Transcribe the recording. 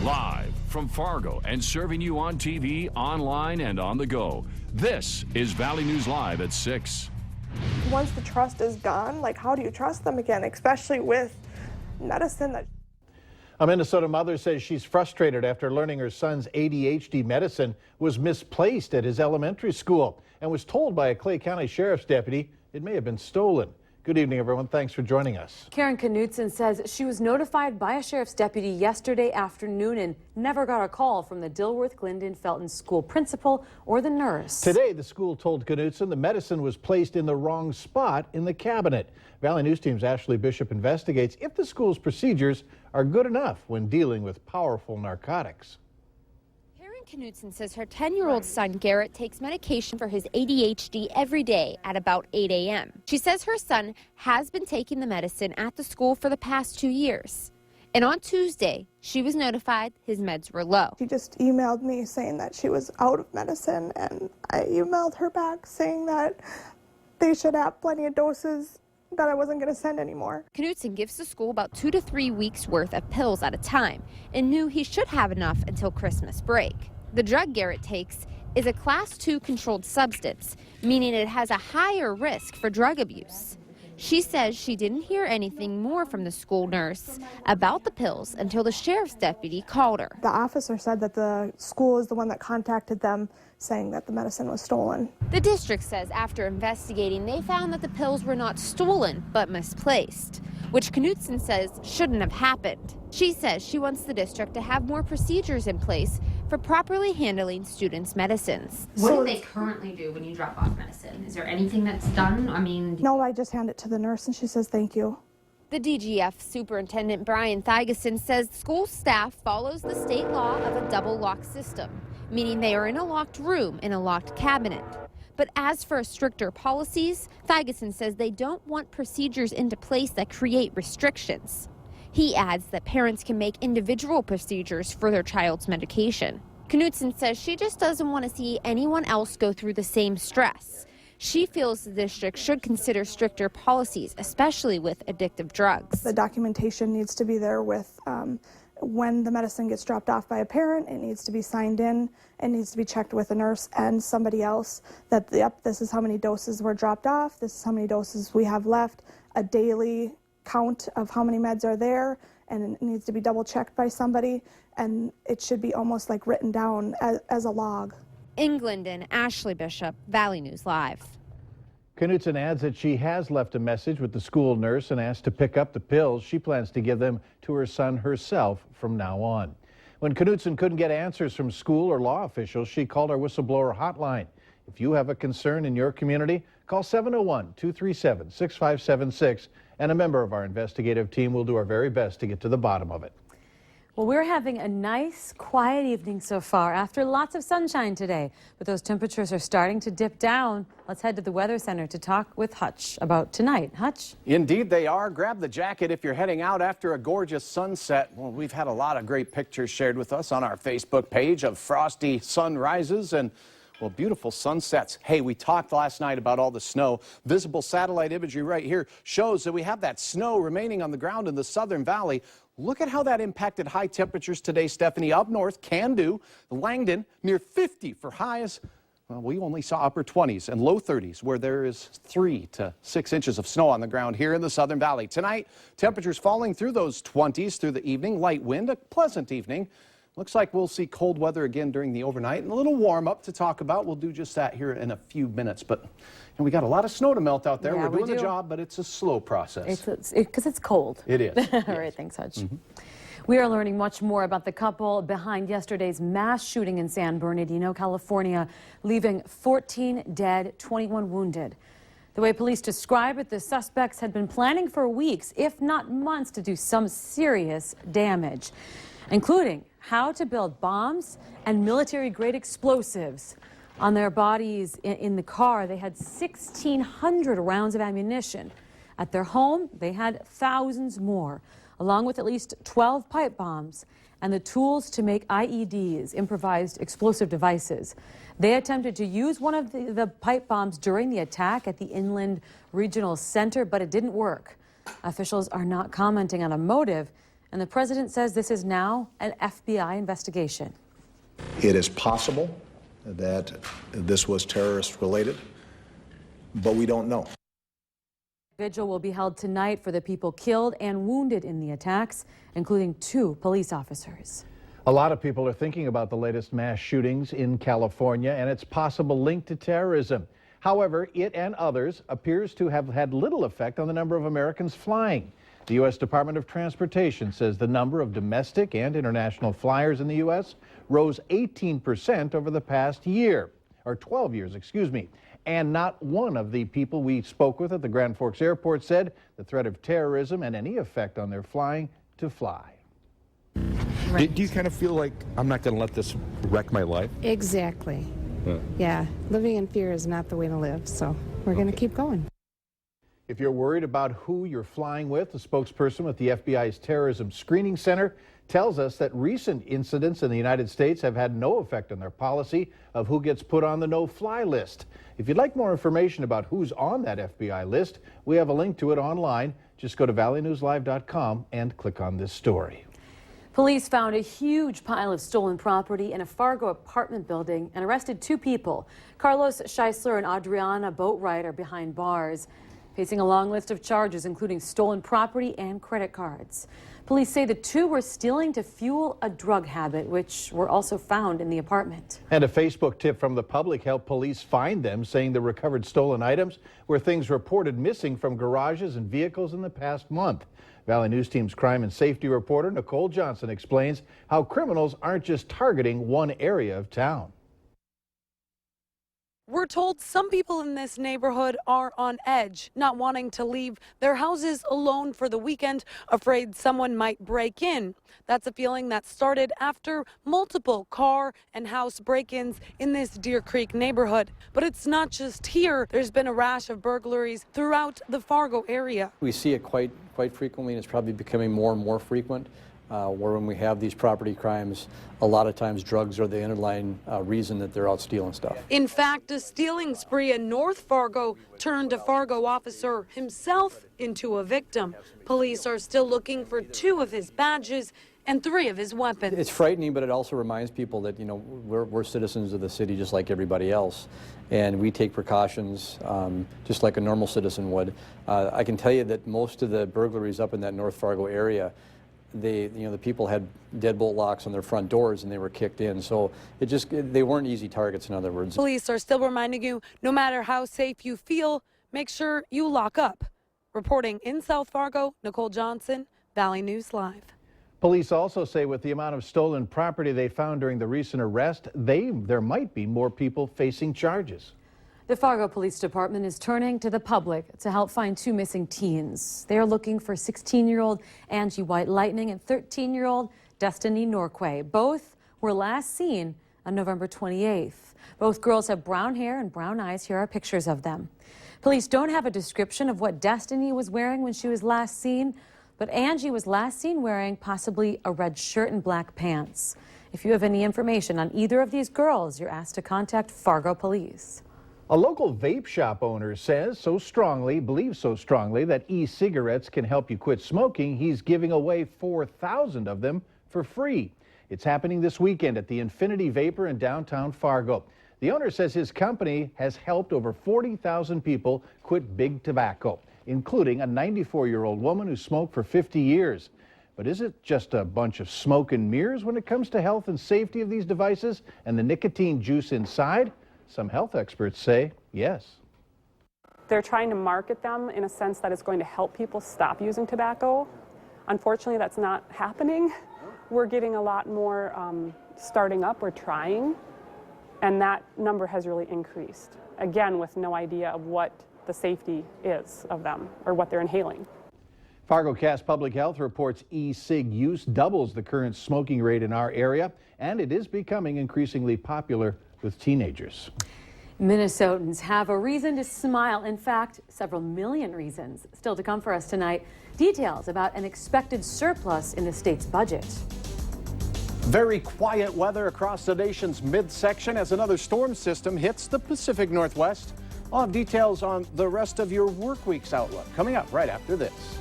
Live from Fargo and serving you on TV, online, and on the go. This is Valley News Live at 6. Once the trust is gone, like, how do you trust them again, especially with medicine that... A Minnesota mother says she's frustrated after learning her son's ADHD medicine was misplaced at his elementary school and was told by a Clay County Sheriff's deputy it may have been stolen. Good evening, everyone. Thanks for joining us. Karen Knutson says she was notified by a sheriff's deputy yesterday afternoon and never got a call from the Dilworth Glendon Felton school principal or the nurse. Today, the school told Knutson the medicine was placed in the wrong spot in the cabinet. Valley News Team's Ashley Bishop investigates if the school's procedures are good enough when dealing with powerful narcotics. Knutson says her 10-year-old son Garrett takes medication for his ADHD every day at about 8 a.m. She says her son has been taking the medicine at the school for the past 2 years. And on Tuesday, she was notified his meds were low. She just emailed me saying that she was out of medicine, and I emailed her back saying that they should have plenty of doses, that I wasn't going to send anymore. Knutson gives the school about 2 to 3 weeks worth of pills at a time and knew he should have enough until Christmas break. The drug Garrett takes is a Class 2 controlled substance, meaning it has a higher risk for drug abuse. She says she didn't hear anything more from the school nurse about the pills until the sheriff's deputy called her. The officer said that the school is the one that contacted them saying that the medicine was stolen. The district says after investigating, they found that the pills were not stolen but misplaced, which Knutson says shouldn't have happened. She says she wants the district to have more procedures in place for properly handling students' medicines. What do they currently do when you drop off medicine? Is there anything that's done? I mean... No, I just hand it to the nurse and she says thank you. The DGF Superintendent Brian Thigeson says school staff follows the state law of a double lock system, meaning they are in a locked room in a locked cabinet. But as for stricter policies, Thigeson says they don't want procedures into place that create restrictions. He adds that parents can make individual procedures for their child's medication. Knutson says she just doesn't want to see anyone else go through the same stress. She feels the district should consider stricter policies, especially with addictive drugs. The documentation needs to be there with when the medicine gets dropped off by a parent. It needs to be signed in. It needs to be checked with a nurse and somebody else that, yep, this is how many doses were dropped off. This is how many doses we have left. A daily count of how many meds are there, and it needs to be double checked by somebody, and it should be almost like written down as a log. In Glendon, Ashley Bishop, Valley News Live. Knutson adds that she has left a message with the school nurse and asked to pick up the pills. She plans to give them to her son herself from now on. When Knutson couldn't get answers from school or law officials, she called our whistleblower hotline. If you have a concern in your community, call 701-237-6576, and a member of our investigative team will do our very best to get to the bottom of it. Well, we're having a nice, quiet evening so far after lots of sunshine today, but those temperatures are starting to dip down. Let's head to the Weather Center to talk with Hutch about tonight. Hutch? Indeed they are. Grab the jacket if you're heading out after a gorgeous sunset. Well, we've had a lot of great pictures shared with us on our Facebook page of frosty sunrises and, well, beautiful sunsets. Hey, we talked last night about all the snow. Visible satellite imagery right here shows that we have that snow remaining on the ground in the Southern Valley. Look at how that impacted high temperatures today, Stephanie. Up north, Can-Do, Langdon, near 50 for highs. Well, we only saw upper 20s and low 30s where there is 3 to 6 inches of snow on the ground here in the Southern Valley. Tonight, temperatures falling through those 20s through the evening. Light wind, a pleasant evening. Looks like we'll see cold weather again during the overnight and a little warm up to talk about. We'll do just that here in a few minutes. But we got a lot of snow to melt out there. Yeah, We're doing the job, but it's a slow process. Because it's cold. It is. All right, thanks, Hutch. We are learning much more about the couple behind yesterday's mass shooting in San Bernardino, California, leaving 14 dead, 21 wounded. The way police describe it, the suspects had been planning for weeks, if not months, to do some serious damage, including how to build bombs and military-grade explosives. On their bodies in the car, they had 1,600 rounds of ammunition. At their home, they had thousands more, along with at least 12 pipe bombs and the tools to make IEDs, improvised explosive devices. They attempted to use one of the pipe bombs during the attack at the Inland Regional Center, but it didn't work. Officials are not commenting on a motive, and the president says this is now an FBI investigation. It is possible that this was terrorist related, but we don't know. Vigil will be held tonight for the people killed and wounded in the attacks, including 2 police officers. A lot of people are thinking about the latest mass shootings in California and its possible link to terrorism. However, it and others appears to have had little effect on the number of Americans flying. The U.S. Department of Transportation says the number of domestic and international flyers in the U.S. rose 18% over the past year, or 12 years, excuse me. And not one of the people we spoke with at the Grand Forks Airport said the threat of terrorism and any effect on their flying to fly. Right. Do you kind of feel like I'm not going to let this wreck my life? Exactly. Yeah, living in fear is not the way to live, so we're going to keep going. If you're worried about who you're flying with, the spokesperson with the FBI's Terrorism Screening Center tells us that recent incidents in the United States have had no effect on their policy of who gets put on the no-fly list. If you'd like more information about who's on that FBI list, we have a link to it online. Just go to valleynewslive.com and click on this story. Police found a huge pile of stolen property in a Fargo apartment building and arrested 2 people. Carlos Scheisler and Adriana Boatwright are behind bars, facing a long list of charges, including stolen property and credit cards. Police say the 2 were stealing to fuel a drug habit, which were also found in the apartment. And a Facebook tip from the public helped police find them, saying the recovered stolen items were things reported missing from garages and vehicles in the past month. Valley News Team's crime and safety reporter Nicole Johnson explains how criminals aren't just targeting one area of town. We're told some people in this neighborhood are on edge, not wanting to leave their houses alone for the weekend, afraid someone might break in. That's a feeling that started after multiple car and house break-ins in this Deer Creek neighborhood. But it's not just here. There's been a rash of burglaries throughout the Fargo area. We see it quite frequently, and it's probably becoming more and more frequent. Where when we have these property crimes, a lot of times drugs are the underlying reason that they're out stealing stuff. In fact, a stealing spree in North Fargo turned a Fargo officer himself into a victim. Police are still looking for 2 of his badges and 3 of his weapons. It's frightening, but it also reminds people that, you know, we're citizens of the city just like everybody else, and we take precautions just like a normal citizen would. I can tell you that most of the burglaries up in that North Fargo area, the people had deadbolt locks on their front doors and they were kicked in. So they weren't easy targets, in other words. Police are still reminding you, no matter how safe you feel, make sure you lock up. Reporting in South Fargo, Nicole Johnson, Valley News Live. Police also say with the amount of stolen property they found during the recent arrest, there might be more people facing charges. The Fargo Police Department is turning to the public to help find 2 missing teens. They are looking for 16-year-old Angie White Lightning and 13-year-old Destiny Norquay. Both were last seen on November 28th. Both girls have brown hair and brown eyes. Here are pictures of them. Police don't have a description of what Destiny was wearing when she was last seen, but Angie was last seen wearing possibly a red shirt and black pants. If you have any information on either of these girls, you're asked to contact Fargo Police. A local vape shop owner believes so strongly that e-cigarettes can help you quit smoking, he's giving away 4,000 of them for free. It's happening this weekend at the Infinity Vapor in downtown Fargo. The owner says his company has helped over 40,000 people quit big tobacco, including a 94-year-old woman who smoked for 50 years. But is it just a bunch of smoke and mirrors when it comes to health and safety of these devices and the nicotine juice inside? Some health experts say yes. They're trying to market them in a sense that it's going to help people stop using tobacco. Unfortunately, that's not happening. We're getting a lot more starting up or trying, and that number has really increased. Again, with no idea of what the safety is of them or what they're inhaling. FargoCast Public Health reports e-cig use doubles the current smoking rate in our area, and it is becoming increasingly popular with teenagers. Minnesotans have a reason to smile. In fact, several million reasons. Still to come for us tonight, details about an expected surplus in the state's budget. Very quiet weather across the nation's midsection as another storm system hits the Pacific Northwest. I'll have details on the rest of your work week's outlook coming up right after this.